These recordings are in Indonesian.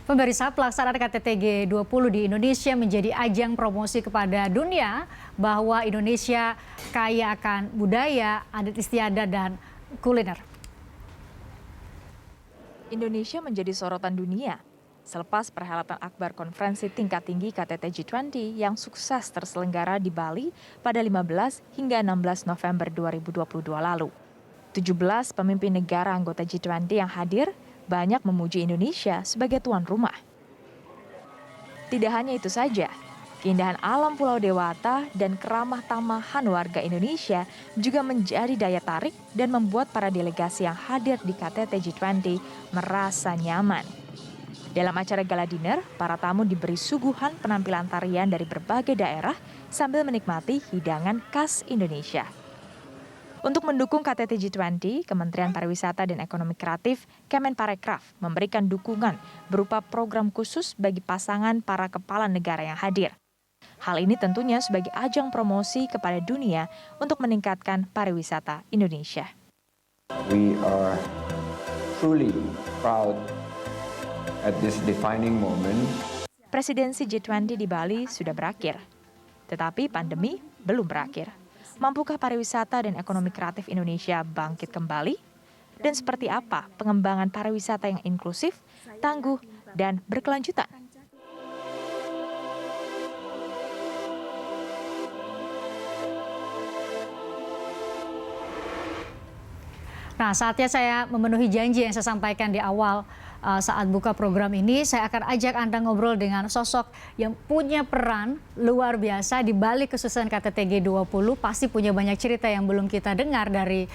Pemirsa, pelaksanaan KTT G20 di Indonesia menjadi ajang promosi kepada dunia bahwa Indonesia kaya akan budaya, adat istiadat, dan kuliner. Indonesia menjadi sorotan dunia selepas perhelatan akbar konferensi tingkat tinggi KTT G20 yang sukses terselenggara di Bali pada 15 hingga 16 November 2022 lalu. 17 pemimpin negara anggota G20 yang hadir banyak memuji Indonesia sebagai tuan rumah. Tidak hanya itu saja, keindahan alam Pulau Dewata dan keramah tamahan warga Indonesia juga menjadi daya tarik dan membuat para delegasi yang hadir di KTT G20 merasa nyaman. Dalam acara gala dinner, para tamu diberi suguhan penampilan tarian dari berbagai daerah sambil menikmati hidangan khas Indonesia. Untuk mendukung KTT G20, Kementerian Pariwisata dan Ekonomi Kreatif Kemenparekraf memberikan dukungan berupa program khusus bagi pasangan para kepala negara yang hadir. Hal ini tentunya sebagai ajang promosi kepada dunia untuk meningkatkan pariwisata Indonesia. We are truly proud at this defining moment. Presidensi G20 di Bali sudah berakhir, tetapi pandemi belum berakhir. Mampukah pariwisata dan ekonomi kreatif Indonesia bangkit kembali? Dan seperti apa pengembangan pariwisata yang inklusif, tangguh, dan berkelanjutan? Nah, saatnya saya memenuhi janji yang saya sampaikan di awal saat buka program ini. Saya akan ajak Anda ngobrol dengan sosok yang punya peran luar biasa di balik kesuksesan KTT G20. Pasti punya banyak cerita yang belum kita dengar dari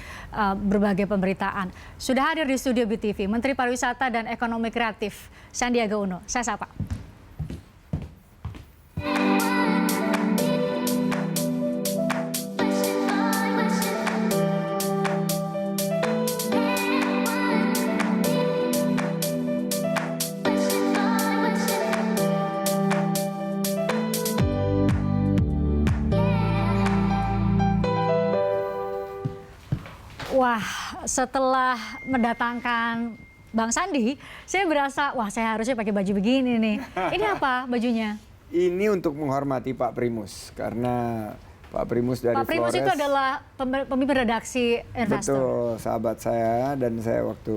berbagai pemberitaan. Sudah hadir di studio BTV, Menteri Pariwisata dan Ekonomi Kreatif Sandiaga Uno. Saya sapa. Wah, setelah mendatangkan Bang Sandi, saya berasa, wah saya harusnya pakai baju begini nih. Ini apa bajunya? Ini untuk menghormati Pak Primus, karena Pak Primus dari Flores. Pak Primus itu adalah pemimpin redaksi Investor. Betul, sahabat saya, dan saya waktu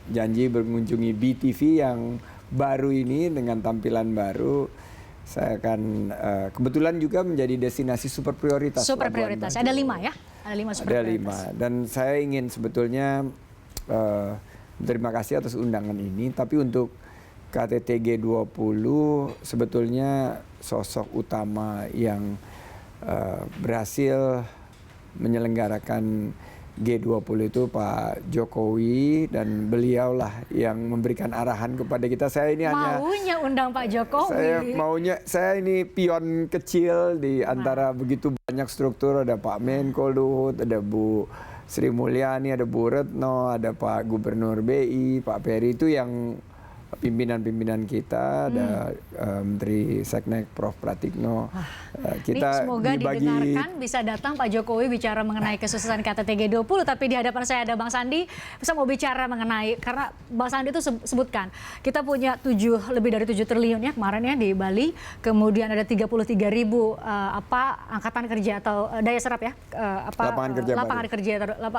janji mengunjungi BTV yang baru ini dengan tampilan baru. Saya akan kebetulan juga menjadi destinasi super prioritas. Super prioritas, ada 5 ya? Ada 5 super prioritas. Ada 5, dan saya ingin sebetulnya terima kasih atas undangan ini. Tapi untuk KTT G20 sebetulnya sosok utama yang berhasil menyelenggarakan G20 itu Pak Jokowi, dan beliaulah yang memberikan arahan kepada kita. Saya ini maunya undang Pak Jokowi. Saya ini pion kecil di antara begitu banyak struktur. Ada Pak Menko Luhut, ada Bu Sri Mulyani, ada Bu Retno, ada Pak Gubernur BI, Pak Peri, itu yang pimpinan-pimpinan kita, ada Menteri Seknek Prof Pratikno. Kita semoga didengarkan, bisa datang Pak Jokowi bicara mengenai kesuksesan KTT G20, tapi di hadapan saya ada Bang Sandi, bisa mau bicara mengenai, karena Bang Sandi itu sebutkan, kita punya lebih dari 7 triliun ya kemarin ya di Bali, kemudian ada 33.000 angkatan kerja atau daya serap ya,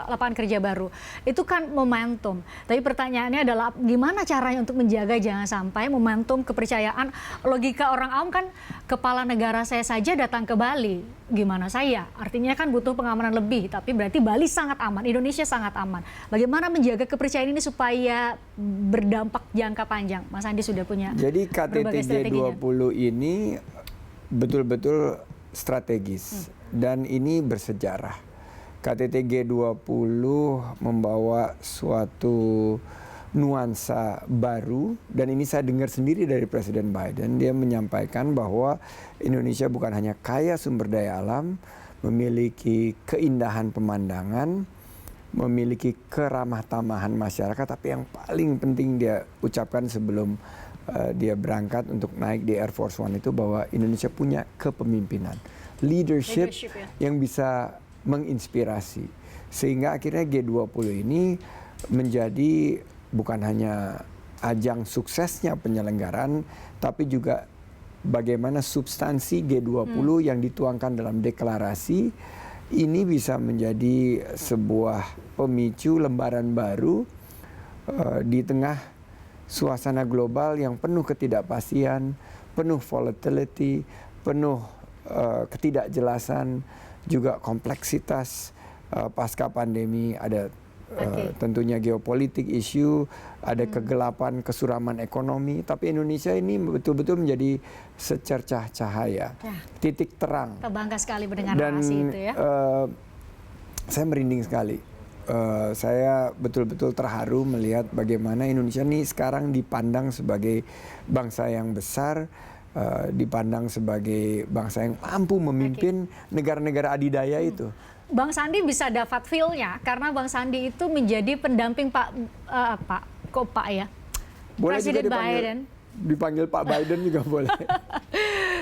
lapangan kerja baru. Itu kan momentum. Tapi pertanyaannya adalah gimana caranya untuk menjaga jangan sampai momentum kepercayaan. Logika orang awam kan, kepala negara saya saja datang ke Bali, gimana saya? Artinya kan butuh pengamanan lebih, tapi berarti Bali sangat aman, Indonesia sangat aman. Bagaimana menjaga kepercayaan ini supaya berdampak jangka panjang? Mas Andi sudah punya. Jadi KTT G20 ini betul-betul strategis dan ini bersejarah. KTT G20 membawa suatu nuansa baru, dan ini saya dengar sendiri dari Presiden Biden. Dia menyampaikan bahwa Indonesia bukan hanya kaya sumber daya alam, memiliki keindahan pemandangan, memiliki keramah tamahan masyarakat, tapi yang paling penting dia ucapkan sebelum dia berangkat untuk naik di Air Force One itu, bahwa Indonesia punya kepemimpinan, leadership ya, yang bisa menginspirasi. Sehingga akhirnya G20 ini menjadi bukan hanya ajang suksesnya penyelenggaraan, tapi juga bagaimana substansi G20 yang dituangkan dalam deklarasi ini bisa menjadi sebuah pemicu lembaran baru di tengah suasana global yang penuh ketidakpastian, penuh volatility, penuh ketidakjelasan, juga kompleksitas pasca pandemi, ada tentunya geopolitik isu, ada kegelapan, kesuraman ekonomi, tapi Indonesia ini betul-betul menjadi secercah cahaya, titik terang. Kita bangga sekali mendengar narasi itu ya. Saya merinding sekali. Saya betul-betul terharu melihat bagaimana Indonesia ini sekarang dipandang sebagai bangsa yang besar, dipandang sebagai bangsa yang mampu memimpin negara-negara adidaya itu. Bang Sandi bisa dapat feel-nya karena Bang Sandi itu menjadi pendamping Pak ya? Boleh Presiden juga Biden. Dipanggil Pak Biden juga boleh.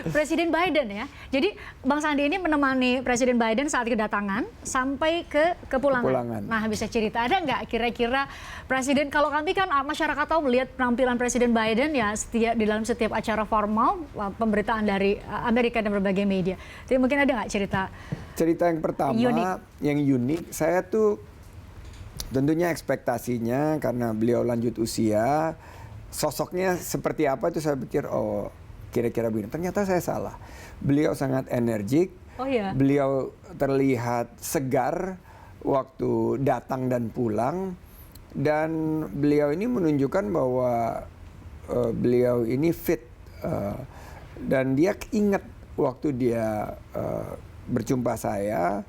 Presiden Biden ya. Jadi Bang Sandi ini menemani Presiden Biden saat kedatangan sampai ke kepulangan. Nah, bisa cerita ada nggak kira-kira Presiden, kalau kami kan masyarakat tahu melihat penampilan Presiden Biden ya di dalam setiap acara formal pemberitaan dari Amerika dan berbagai media. Jadi mungkin ada nggak cerita yang pertama yang unik, saya tuh tentunya ekspektasinya karena beliau lanjut usia, sosoknya seperti apa itu saya pikir oh kira-kira begini. Ternyata saya salah. Beliau sangat energik. Beliau terlihat segar waktu datang dan pulang, dan beliau ini menunjukkan bahwa beliau ini fit, dan dia ingat waktu dia berjumpa saya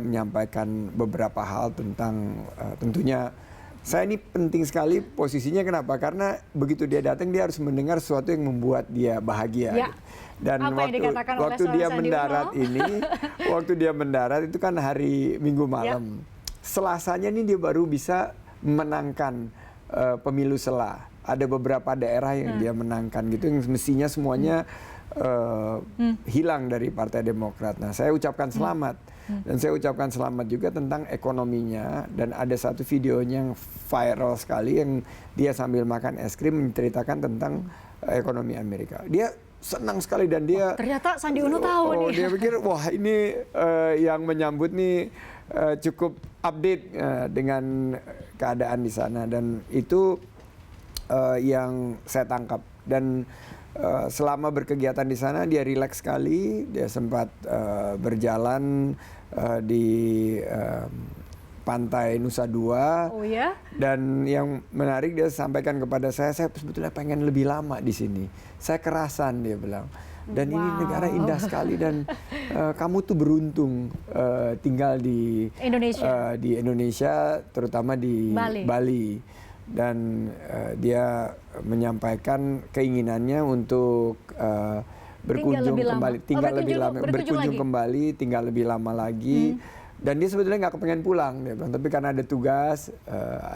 menyampaikan beberapa hal tentang tentunya saya ini penting sekali posisinya, kenapa? Karena begitu dia datang dia harus mendengar sesuatu yang membuat dia bahagia. Ya. Dan waktu dia mendarat waktu dia mendarat itu kan hari Minggu malam. Selasanya ini dia baru bisa menangkan pemilu sela. Ada beberapa daerah yang dia menangkan gitu, yang mestinya semuanya hilang dari Partai Demokrat. Nah, saya ucapkan selamat. Dan saya ucapkan selamat juga tentang ekonominya. Dan ada satu videonya yang viral sekali yang dia sambil makan es krim menceritakan tentang ekonomi Amerika. Dia senang sekali dan dia ternyata Sandi Uno tahu nih. Dia pikir wah ini yang menyambut nih cukup update dengan keadaan di sana, dan itu yang saya tangkap. Dan selama berkegiatan di sana dia rileks sekali, dia sempat berjalan di pantai Nusa Dua. Oh ya? Dan yang menarik dia sampaikan kepada saya sebetulnya pengen lebih lama di sini. Saya kerasan, dia bilang. Dan ini negara indah sekali dan kamu tuh beruntung tinggal di Indonesia, terutama di Bali. Dan dia menyampaikan keinginannya untuk berkunjung kembali, tinggal lebih lama lagi. Dan dia sebetulnya nggak kepengen pulang, dia bilang, tapi karena ada tugas,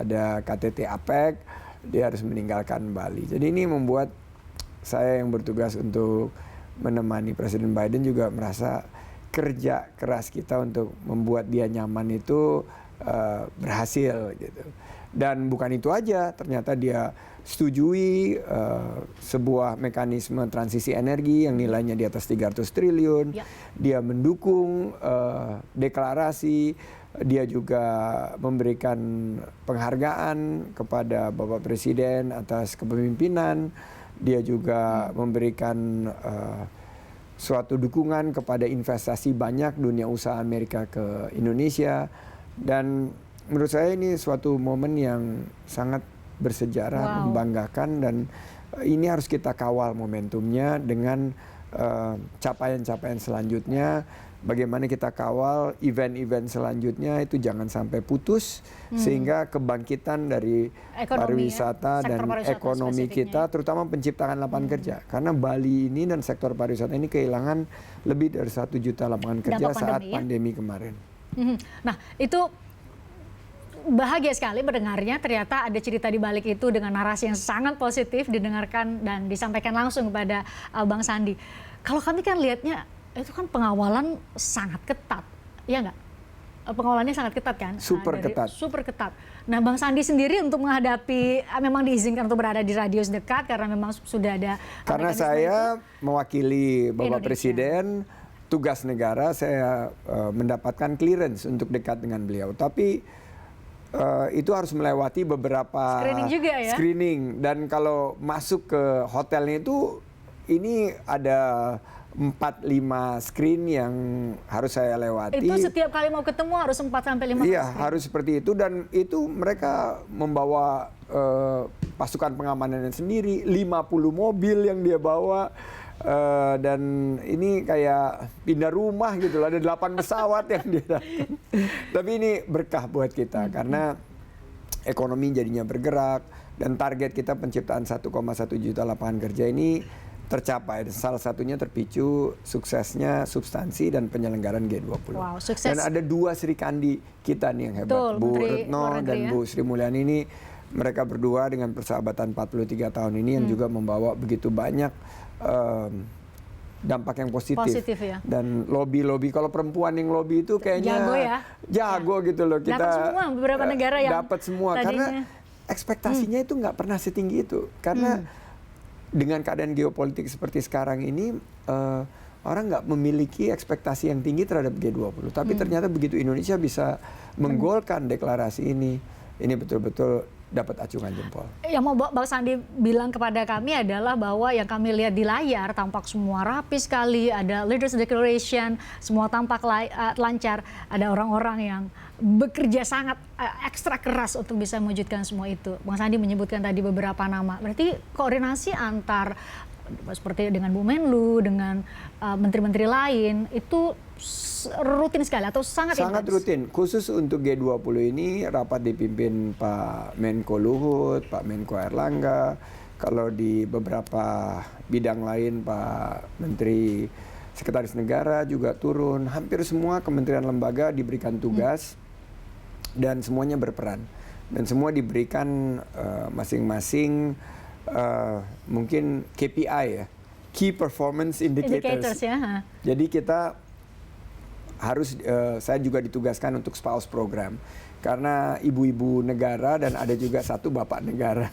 ada KTT APEC, dia harus meninggalkan Bali. Jadi ini membuat saya yang bertugas untuk menemani Presiden Biden juga merasa kerja keras kita untuk membuat dia nyaman itu berhasil gitu. Dan bukan itu aja, ternyata dia setujui sebuah mekanisme transisi energi yang nilainya di atas 300 triliun. Dia mendukung deklarasi, dia juga memberikan penghargaan kepada Bapak Presiden atas kepemimpinan. Dia juga memberikan suatu dukungan kepada investasi banyak dunia usaha Amerika ke Indonesia. Dan menurut saya ini suatu momen yang sangat bersejarah, membanggakan, dan ini harus kita kawal momentumnya dengan capaian-capaian selanjutnya. Bagaimana kita kawal event-event selanjutnya itu jangan sampai putus, sehingga kebangkitan dari pariwisata dan ekonomi kita, terutama penciptaan lapangan kerja. Karena Bali ini dan sektor pariwisata ini kehilangan lebih dari 1 juta lapangan kerja saat pandemi kemarin. Nah, itu bahagia sekali mendengarnya, ternyata ada cerita di balik itu dengan narasi yang sangat positif didengarkan dan disampaikan langsung kepada Bang Sandi. Kalau kami kan lihatnya itu kan pengawalan sangat ketat, ya nggak? pengelolaannya sangat ketat kan? Super ketat. Super ketat. Nah, Bang Sandi sendiri untuk menghadapi, memang diizinkan untuk berada di radius dekat karena memang sudah ada. Karena saya mewakili Bapak Indonesia. Presiden, tugas negara saya mendapatkan clearance untuk dekat dengan beliau. Tapi itu harus melewati beberapa screening juga ya? Screening. Dan kalau masuk ke hotelnya itu, ini ada 4-5 screen yang harus saya lewati. Itu setiap kali mau ketemu harus 4-5 Iya, screen? harus seperti itu. Dan itu mereka membawa pasukan pengamanannya sendiri, 50 mobil yang dia bawa. Dan ini kayak pindah rumah gitu loh, ada 8 pesawat yang dia datang. Tapi ini berkah buat kita karena ekonomi jadinya bergerak dan target kita penciptaan 1,1 juta lapangan kerja ini tercapai. Salah satunya terpicu suksesnya substansi dan penyelenggaraan G20. Wow, sukses. Dan ada 2 Sri Kandi kita nih yang hebat, Betul, Bu Menteri Retno Luar Negeri dan ya. Bu Sri Mulyani ini. Mereka berdua dengan persahabatan 43 tahun ini yang juga membawa begitu banyak dampak yang positif. Positif ya. Dan lobby-lobby, kalau perempuan yang lobby itu kayaknya Jago ya. jago gitu loh. Kita Dapat semua beberapa negara yang dapat semua tadinya. karena ekspektasinya itu nggak pernah setinggi itu. Karena dengan keadaan geopolitik seperti sekarang ini, orang nggak memiliki ekspektasi yang tinggi terhadap G20. Tapi ternyata begitu Indonesia bisa menggolkan deklarasi ini betul-betul dapat acungan jempol. Yang mau Bang Sandi bilang kepada kami adalah bahwa yang kami lihat di layar tampak semua rapi sekali, ada Leaders Declaration, semua tampak lancar, ada orang-orang yang bekerja sangat ekstra keras untuk bisa mewujudkan semua itu. Bang Sandi menyebutkan tadi beberapa nama, berarti koordinasi antar seperti dengan Bu Menlu, dengan menteri-menteri lain itu rutin sekali atau sangat rutin. Khusus untuk G20 ini rapat dipimpin Pak Menko Luhut, Pak Menko Erlangga. Kalau di beberapa bidang lain Pak Menteri Sekretaris Negara juga turun. Hampir semua kementerian lembaga diberikan tugas dan semuanya berperan. Dan semua diberikan masing-masing mungkin KPI ya, Key Performance Indicators. ya. Jadi kita harus, saya juga ditugaskan untuk spouse program karena ibu-ibu negara dan ada juga satu bapak negara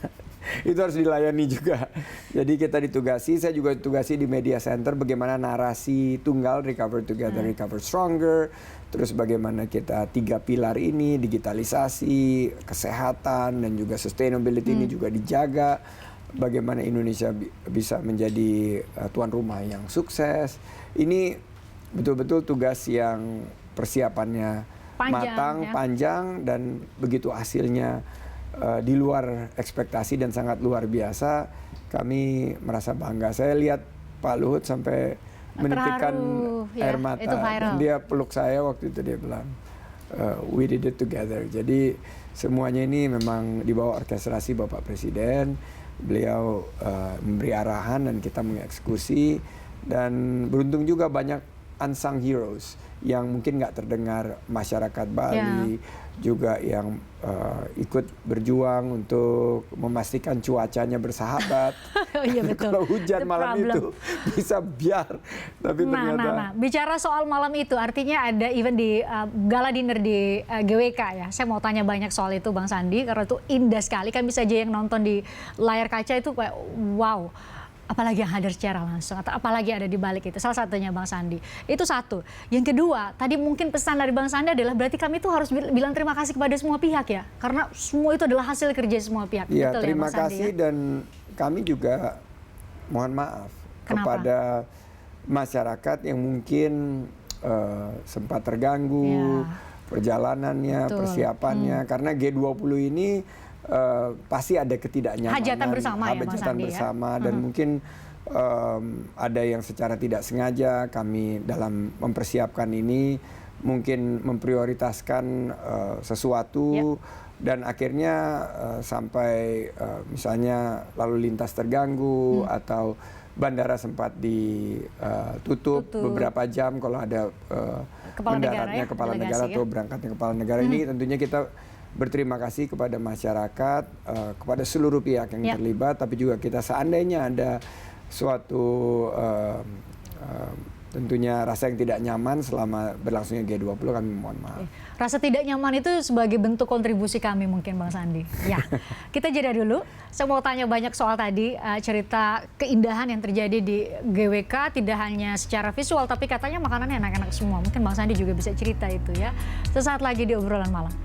itu harus dilayani juga. Jadi kita ditugasi, saya juga ditugasi di media center bagaimana narasi tunggal Recover Together, Recover Stronger, terus bagaimana kita 3 pilar ini, digitalisasi, kesehatan dan juga sustainability ini juga dijaga. Bagaimana Indonesia bisa menjadi tuan rumah yang sukses. Ini betul-betul tugas yang persiapannya matang, panjang, dan begitu hasilnya di luar ekspektasi dan sangat luar biasa. Kami merasa bangga. Saya lihat Pak Luhut sampai menitikkan air mata. Dan dia peluk saya waktu itu, dia bilang, we did it together. Jadi semuanya ini memang di bawah orkestrasi Bapak Presiden. Beliau memberi arahan dan kita mengeksekusi. Dan beruntung juga banyak unsung heroes yang mungkin nggak terdengar masyarakat Bali, juga yang ikut berjuang untuk memastikan cuacanya bersahabat. Oh iya betul. Kalau hujan malam itu bisa biar. Tapi ternyata. Bicara soal malam itu, artinya ada event di gala dinner di GWK ya. Saya mau tanya banyak soal itu Bang Sandi karena itu indah sekali. Kan bisa aja yang nonton di layar kaca itu kayak wow. Apalagi yang hadir secara langsung, atau apalagi ada di balik itu. Salah satunya Bang Sandi. Itu satu. Yang kedua, tadi mungkin pesan dari Bang Sandi adalah berarti kami tuh harus bilang terima kasih kepada semua pihak ya. Karena semua itu adalah hasil kerja semua pihak. Ya, betul terima ya, Bang kasih Sandi, dan kami juga mohon maaf kepada masyarakat yang mungkin sempat terganggu perjalanannya, persiapannya. Karena G20 ini pasti ada ketidaknyamanan, hajatan bersama ya, Bang Sandi, bersama, dan mungkin ada yang secara tidak sengaja kami dalam mempersiapkan ini mungkin memprioritaskan sesuatu dan akhirnya sampai misalnya lalu lintas terganggu atau bandara sempat ditutup beberapa jam kalau ada mendaratnya kepala negara atau berangkatnya kepala negara. Ini tentunya kita berterima kasih kepada masyarakat, kepada seluruh pihak yang terlibat, tapi juga kita seandainya ada suatu tentunya rasa yang tidak nyaman selama berlangsungnya G20 kami mohon maaf. Rasa tidak nyaman itu sebagai bentuk kontribusi kami mungkin Bang Sandi. Ya, kita jeda dulu. Saya mau tanya banyak soal tadi, cerita keindahan yang terjadi di GWK, tidak hanya secara visual, tapi katanya makanannya enak-enak semua. Mungkin Bang Sandi juga bisa cerita itu ya. Sesaat lagi di Obrolan Malam.